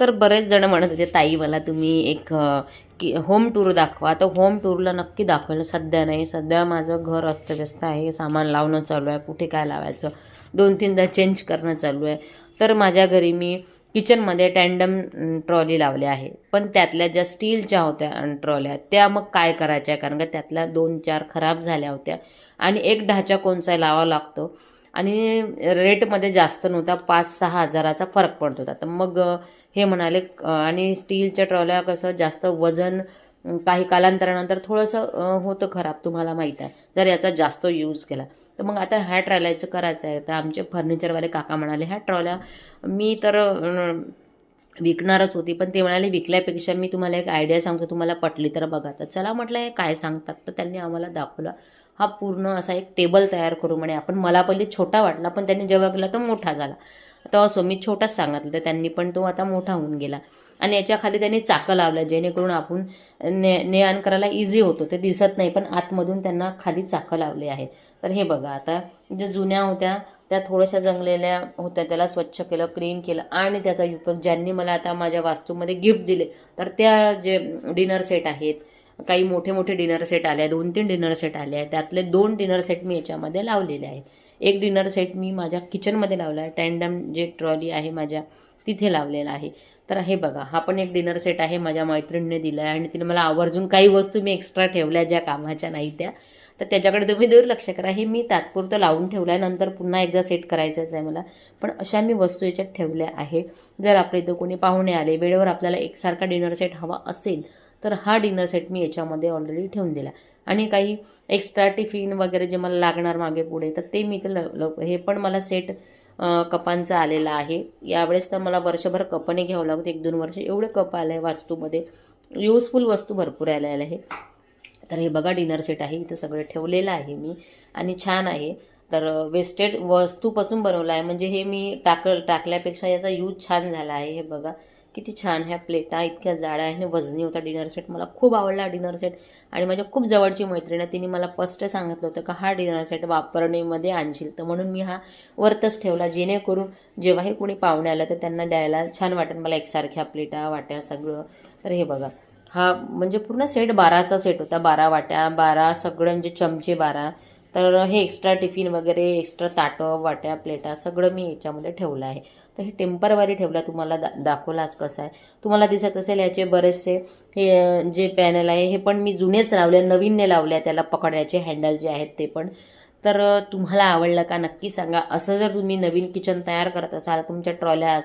तर बरेच जण म्हणत होते, ताई मला तुम्ही एक होम टूर दाखवा. तर होम टूरला नक्की दाखवायला सध्या नाही. सध्या माझं घर अस्तव्यस्त आहे. सामान लावणं चालू आहे. कुठे काय लावायचं 2-3दा चेंज करणं चालू आहे. तर माझ्या घरी मी किचनमध्ये टँडम ट्रॉली लावल्या आहे. पण त्यातल्या ज्या स्टीलच्या होत्या ट्रॉल्या त्या मग काय करायच्या, कारण का त्यातल्या 2-4 खराब झाल्या होत्या आणि एक ढाचा कोणचा लावावा लागतो आणि रेटमध्ये जास्त नव्हता, 5-6 हजाराचा फरक पडत होता. तर मग हे म्हणाले आणि स्टीलच्या ट्रॉल्या कसं जास्त वजन काही कालांतरानंतर थोडंसं होतं खराब, तुम्हाला माहीत आहे जर याचा जास्त यूज केला. तर मग आता ह्या ट्रॉल्याचं करायचं आहे. तर आमचे फर्निचरवाले काका म्हणाले ह्या ट्रॉल्या मी तर विकणारच होती, पण ते म्हणाले विकल्यापेक्षा मी तुम्हाला एक आयडिया सांगतो, तुम्हाला पटली तर बघा. तर चला म्हटलं हे काय सांगतात. तर त्यांनी आम्हाला दाखवलं. हा पूर्ण असा एक टेबल तयार करू म्हणे आपण. मला पहिले छोटा वाटला, पण त्यांनी जेव्हा केला तो मोठा झाला. तर असो मी छोटाच सांगितलं, तर त्यांनी पण तो आता मोठा होऊन गेला. आणि याच्या खाली त्यांनी चाकं लावलं जेणेकरून आपण ने आण करायला इझी होतो. ते दिसत नाही, पण आतमधून त्यांना खाली चाकं लावले आहे. तर हे बघा, आता जे जुन्या होत्या त्या थोड्याशा जंगलेल्या होत्या, त्याला स्वच्छ केलं, क्लीन केलं आणि त्याचा उपयोग ज्यांनी मला आता माझ्या वास्तूमध्ये गिफ्ट दिले, तर त्या जे डिनर सेट आहेत, काही मोठे मोठे डिनर सेट आले आहेत, 2-3 डिनर सेट आले आहेत. त्यातले 2 डिनर सेट मी याच्यामध्ये लावलेले आहे. एक डिनर सेट मी माझ्या किचनमध्ये लावला आहे. टँडम जे ट्रॉली आहे माझ्या तिथे लावलेला आहे. तर हे बघा, हा पण एक डिनर सेट आहे, माझ्या मैत्रिणीने दिला आहे आणि तिने मला आवर्जून काही वस्तू मी एक्स्ट्रा ठेवल्या ज्या कामाच्या नाही त्या. तर त्याच्याकडे तुम्ही दुर्लक्ष करा. हे मी तात्पुरतं लावून ठेवलं आहे, नंतर पुन्हा एकदा सेट करायचंच आहे मला. पण अशा मी वस्तू याच्यात ठेवल्या आहे. जर आपल्या इथं कोणी पाहुणे आले, वेळेवर आपल्याला एकसारखा डिनर सेट हवा असेल, तर हा डिनर सेट मी याच्यामध्ये ऑलरेडी ठेवून दिला. आणि काही एक्स्ट्रा टिफिन वगैरे जे मला लागणार मागे पुढे, तर ते मी तर हे पण मला सेट कपांचा आलेला आहे. यावेळेस तर मला वर्षभर कप नाही घ्यावं लागत, 1-2 वर्ष एवढे कप आले आहे वास्तूमध्ये. युजफुल वस्तू भरपूर आलेल्या आहे. तर हे बघा डिनर सेट आहे, इथं सगळं ठेवलेलं आहे मी आणि छान आहे. तर वेस्टेड वस्तूपासून बनवलं आहे, म्हणजे हे मी टाकल्यापेक्षा याचा यूज छान झाला आहे. हे बघा किती छान ह्या प्लेटा इतक्या जाड्या आहे आणि वजनी होता डिनर सेट. मला खूप आवडला डिनर सेट. आणि माझ्या खूप जवळची मैत्रीण आहे, तिने मला स्पष्ट सांगितलं होतं का हा डिनर सेट वापरणेमध्ये आणशील, तर म्हणून मी हा वरतच ठेवला, जेणेकरून जेव्हाही कोणी पाहुणे आलं तर त्यांना द्यायला छान वाटेल मला, एकसारख्या प्लेटा वाट्या सगळं. तर हे बघा, हा म्हणजे पूर्ण सेट 12चा सेट होता. 12 वाट्या, 12 सगळं म्हणजे चमचे 12. तर हे एक्स्ट्रा टिफिन वगैरे, एक्स्ट्रा ताटं, वाट्या, प्लेटा सगळं मी याच्यामध्ये ठेवलं आहे. तर हे टेम्परवारी ठेवलं, तुम्हाला दाखवलाच कसं आहे. तुम्हाला दिसत असेल याचे बरेचसे हे जे पॅनल आहे हे पण मी जुनेच लावले, नवीनने लावले. त्याला पकडण्याचे हँडल जे आहेत ते पण. तर तुम्हाला आवडलं का नक्की सांगा. असं जर तुम्ही नवीन किचन तयार करत असाल, तुमच्या ट्रॉल्या असेल